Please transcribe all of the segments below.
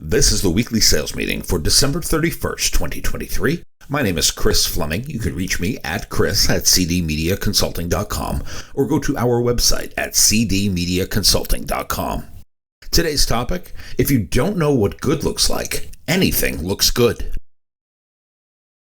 This is the weekly sales meeting for December 31st, 2023. My name is Chris Fleming. You can reach me at chris@cdmediaconsulting.com or go to our website at cdmediaconsulting.com. Today's topic: if you don't know what good looks like, anything looks good.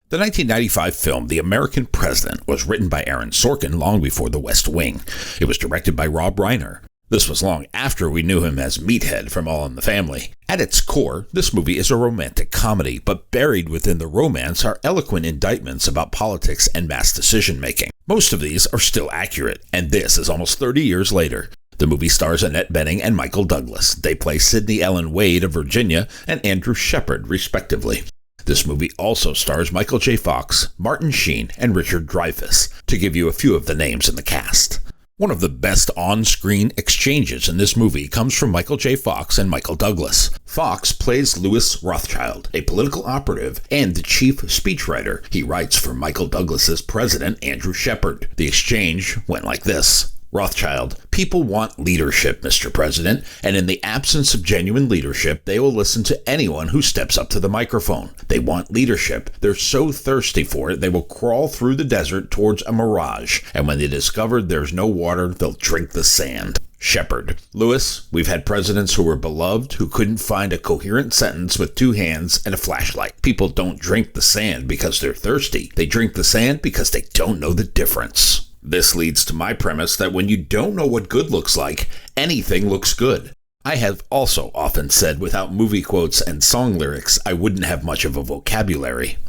The 1995 film The American President was written by Aaron Sorkin long before The West Wing. It was directed by Rob Reiner. This was long after we knew him as Meathead from All in the Family. At its core, this movie is a romantic comedy, but buried within the romance are eloquent indictments about politics and mass decision-making. Most of these are still accurate, and this is almost 30 years later. The movie stars Annette Bening and Michael Douglas. They play Sidney Ellen Wade of Virginia and Andrew Shepard, respectively. This movie also stars Michael J. Fox, Martin Sheen, and Richard Dreyfuss, to give you a few of the names in the cast. One of the best on-screen exchanges in this movie comes from Michael J. Fox and Michael Douglas. Fox plays Louis Rothschild, a political operative and the chief speechwriter. He writes for Michael Douglas's president, Andrew Shepard. The exchange went like this. Rothschild: people want leadership, Mr. President, and in the absence of genuine leadership, they will listen to anyone who steps up to the microphone. They want leadership. They're so thirsty for it, they will crawl through the desert towards a mirage, and when they discover there's no water, they'll drink the sand. Shepard: Louis, we've had presidents who were beloved who couldn't find a coherent sentence with two hands and a flashlight. People don't drink the sand because they're thirsty. They drink the sand because they don't know the difference. This leads to my premise that when you don't know what good looks like, anything looks good. I have also often said without movie quotes and song lyrics, I wouldn't have much of a vocabulary.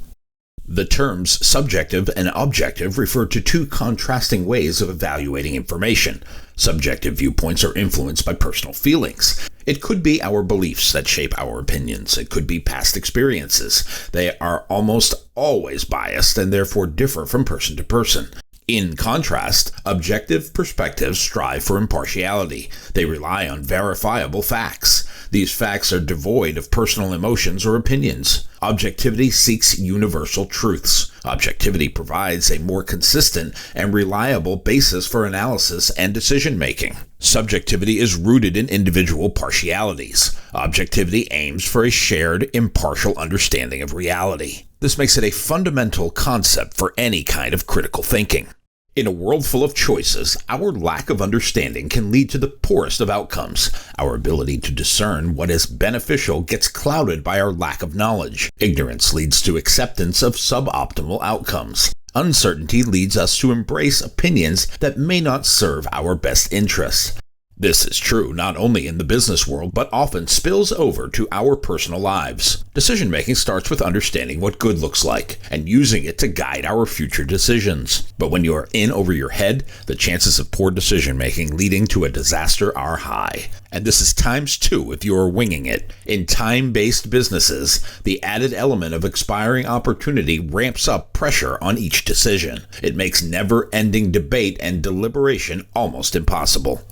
The terms subjective and objective refer to two contrasting ways of evaluating information. Subjective viewpoints are influenced by personal feelings. It could be our beliefs that shape our opinions. It could be past experiences. They are almost always biased and therefore differ from person to person. In contrast, objective perspectives strive for impartiality. They rely on verifiable facts. These facts are devoid of personal emotions or opinions. Objectivity seeks universal truths. Objectivity provides a more consistent and reliable basis for analysis and decision-making. Subjectivity is rooted in individual partialities. Objectivity aims for a shared, impartial understanding of reality. This makes it a fundamental concept for any kind of critical thinking. In a world full of choices, our lack of understanding can lead to the poorest of outcomes. Our ability to discern what is beneficial gets clouded by our lack of knowledge. Ignorance leads to acceptance of suboptimal outcomes. Uncertainty leads us to embrace opinions that may not serve our best interests. This is true not only in the business world, but often spills over to our personal lives. Decision-making starts with understanding what good looks like and using it to guide our future decisions. But when you are in over your head, the chances of poor decision-making leading to a disaster are high. And this is times two if you are winging it. In time-based businesses, the added element of expiring opportunity ramps up pressure on each decision. It makes never-ending debate and deliberation almost impossible.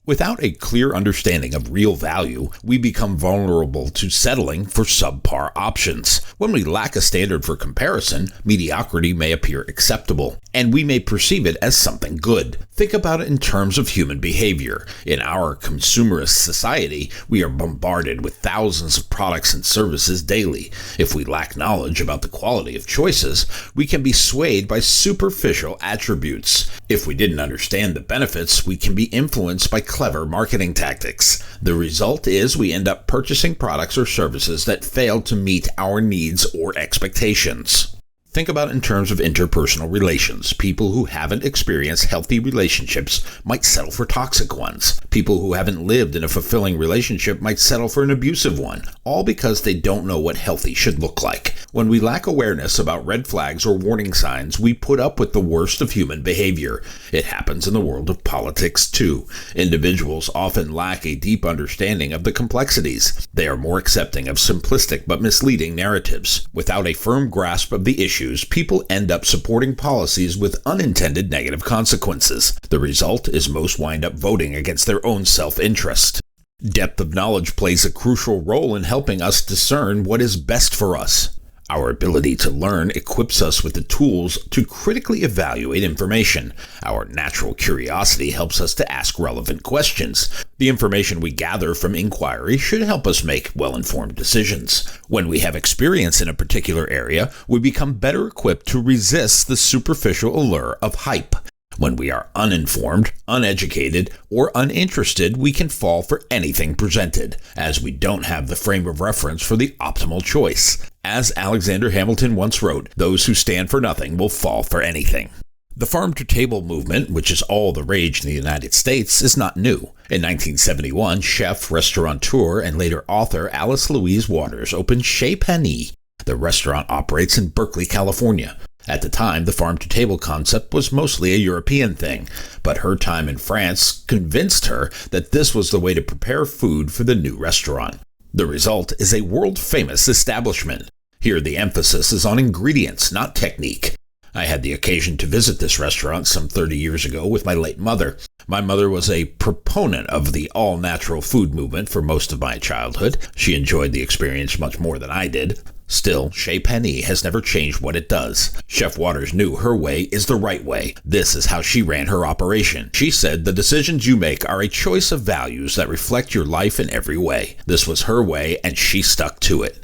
Without a clear understanding of real value, we become vulnerable to settling for subpar options. When we lack a standard for comparison, mediocrity may appear acceptable, and we may perceive it as something good. Think about it in terms of human behavior. In our consumerist society, we are bombarded with thousands of products and services daily. If we lack knowledge about the quality of choices, we can be swayed by superficial attributes. If we didn't understand the benefits, we can be influenced by clever marketing tactics. The result is we end up purchasing products or services that fail to meet our needs or expectations. Think about it in terms of interpersonal relations. People who haven't experienced healthy relationships might settle for toxic ones. People who haven't lived in a fulfilling relationship might settle for an abusive one, all because they don't know what healthy should look like. When we lack awareness about red flags or warning signs, we put up with the worst of human behavior. It happens in the world of politics too. Individuals often lack a deep understanding of the complexities. They are more accepting of simplistic but misleading narratives. Without a firm grasp of the issue, people end up supporting policies with unintended negative consequences. The result is most wind up voting against their own self-interest. Depth of knowledge plays a crucial role in helping us discern what is best for us. Our ability to learn equips us with the tools to critically evaluate information. Our natural curiosity helps us to ask relevant questions. The information we gather from inquiry should help us make well-informed decisions. When we have experience in a particular area, we become better equipped to resist the superficial allure of hype. When we are uninformed, uneducated, or uninterested, we can fall for anything presented, as we don't have the frame of reference for the optimal choice. As Alexander Hamilton once wrote, "Those who stand for nothing will fall for anything." The farm-to-table movement, which is all the rage in the United States, is not new. In 1971, chef, restaurateur, and later author Alice Louise Waters opened Chez Panisse. The restaurant operates in Berkeley, California. At the time, the farm-to-table concept was mostly a European thing, but her time in France convinced her that this was the way to prepare food for the new restaurant. The result is a world-famous establishment. Here the emphasis is on ingredients, not technique. I had the occasion to visit this restaurant some 30 years ago with my late mother. My mother was a proponent of the all-natural food movement for most of my childhood. She enjoyed the experience much more than I did. Still, Chez Panisse has never changed what it does. Chef Waters knew her way is the right way. This is how she ran her operation. She said, "The decisions you make are a choice of values that reflect your life in every way." This was her way, and she stuck to it.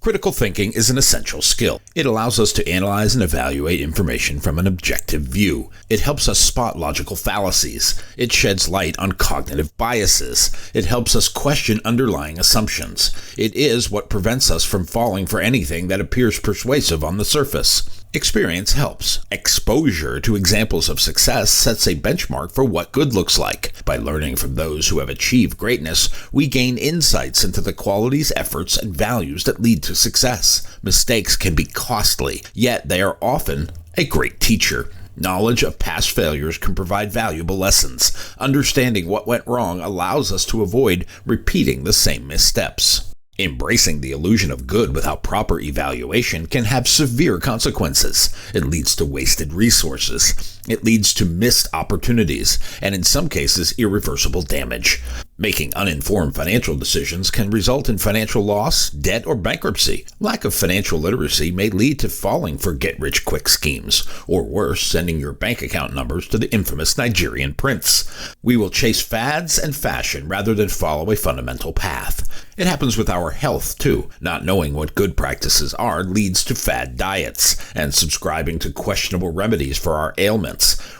Critical thinking is an essential skill. It allows us to analyze and evaluate information from an objective view. It helps us spot logical fallacies. It sheds light on cognitive biases. It helps us question underlying assumptions. It is what prevents us from falling for anything that appears persuasive on the surface. Experience helps. Exposure to examples of success sets a benchmark for what good looks like. By learning from those who have achieved greatness, we gain insights into the qualities, efforts, and values that lead to success. Mistakes can be costly, yet they are often a great teacher. Knowledge of past failures can provide valuable lessons. Understanding what went wrong allows us to avoid repeating the same missteps. Embracing the illusion of good without proper evaluation can have severe consequences. It leads to wasted resources. It leads to missed opportunities, and in some cases, irreversible damage. Making uninformed financial decisions can result in financial loss, debt, or bankruptcy. Lack of financial literacy may lead to falling for get-rich-quick schemes, or worse, sending your bank account numbers to the infamous Nigerian prince. We will chase fads and fashion rather than follow a fundamental path. It happens with our health, too. Not knowing what good practices are leads to fad diets and subscribing to questionable remedies for our ailments.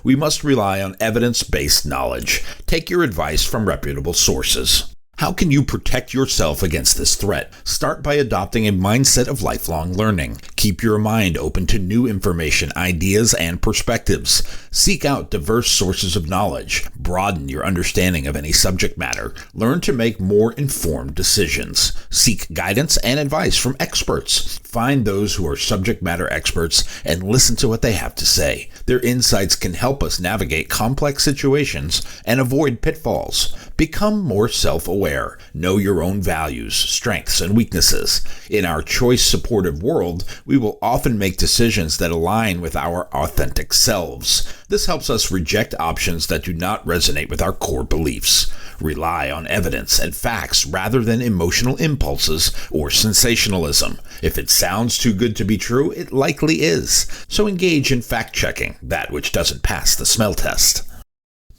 We must rely on evidence-based knowledge. Take your advice from reputable sources. How can you protect yourself against this threat? Start by adopting a mindset of lifelong learning. Keep your mind open to new information, ideas, and perspectives. Seek out diverse sources of knowledge. Broaden your understanding of any subject matter. Learn to make more informed decisions. Seek guidance and advice from experts. Find those who are subject matter experts and listen to what they have to say. Their insights can help us navigate complex situations and avoid pitfalls. Become more self-aware. Know your own values, strengths, and weaknesses. In our choice-supportive world, we will often make decisions that align with our authentic selves. This helps us reject options that do not resonate with our core beliefs. Rely on evidence and facts rather than emotional impulses or sensationalism. If it sounds too good to be true, it likely is. So engage in fact-checking, that which doesn't pass the smell test.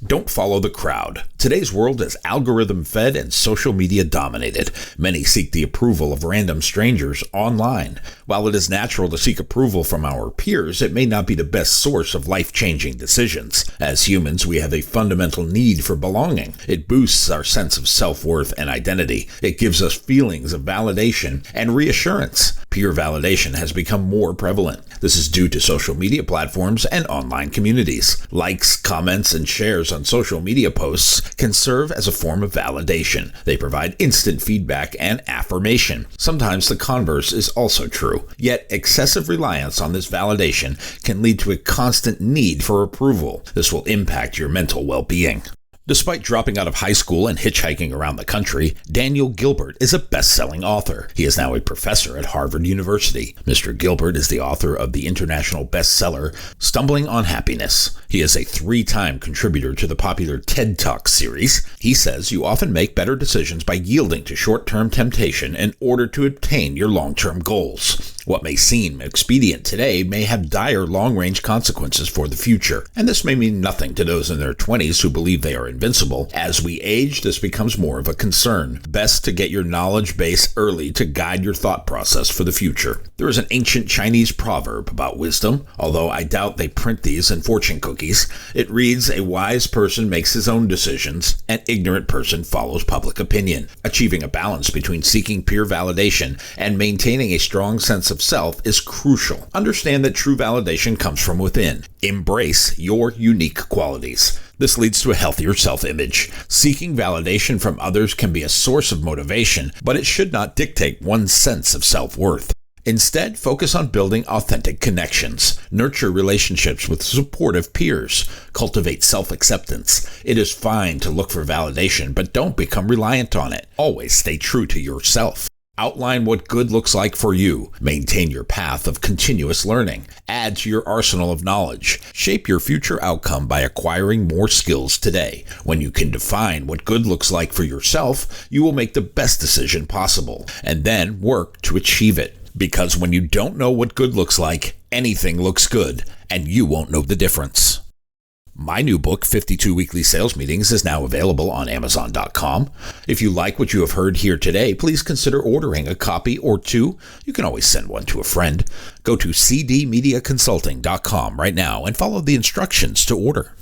Don't follow the crowd. Today's world is algorithm-fed and social media dominated. Many seek the approval of random strangers online. While it is natural to seek approval from our peers, it may not be the best source of life-changing decisions. As humans, we have a fundamental need for belonging. It boosts our sense of self-worth and identity. It gives us feelings of validation and reassurance. Peer validation has become more prevalent. This is due to social media platforms and online communities. Likes, comments, and shares on social media posts can serve as a form of validation. They provide instant feedback and affirmation. Sometimes the converse is also true. Yet excessive reliance on this validation can lead to a constant need for approval. This will impact your mental well-being. Despite dropping out of high school and hitchhiking around the country, Daniel Gilbert is a best-selling author. He is now a professor at Harvard University. Mr. Gilbert is the author of the international bestseller, Stumbling on Happiness. He is a 3-time contributor to the popular TED Talk series. He says you often make better decisions by yielding to short-term temptation in order to obtain your long-term goals. What may seem expedient today may have dire long-range consequences for the future, and this may mean nothing to those in their 20s who believe they are invincible. As we age, this becomes more of a concern. Best to get your knowledge base early to guide your thought process for the future. There is an ancient Chinese proverb about wisdom, although I doubt they print these in fortune cookies. It reads, "A wise person makes his own decisions, an ignorant person follows public opinion." Achieving a balance between seeking peer validation and maintaining a strong sense of self is crucial. Understand that true validation comes from within. Embrace your unique qualities. This leads to a healthier self-image. Seeking validation from others can be a source of motivation, but it should not dictate one's sense of self-worth. Instead, focus on building authentic connections. Nurture relationships with supportive peers. Cultivate self-acceptance. It is fine to look for validation, but don't become reliant on it. Always stay true to yourself. Outline what good looks like for you. Maintain your path of continuous learning. Add to your arsenal of knowledge. Shape your future outcome by acquiring more skills today. When you can define what good looks like for yourself, you will make the best decision possible, and then work to achieve it. Because when you don't know what good looks like, anything looks good, and you won't know the difference. My new book, 52 Weekly Sales Meetings, is now available on Amazon.com. If you like what you have heard here today, please consider ordering a copy or two. You can always send one to a friend. Go to cdmediaconsulting.com right now and follow the instructions to order.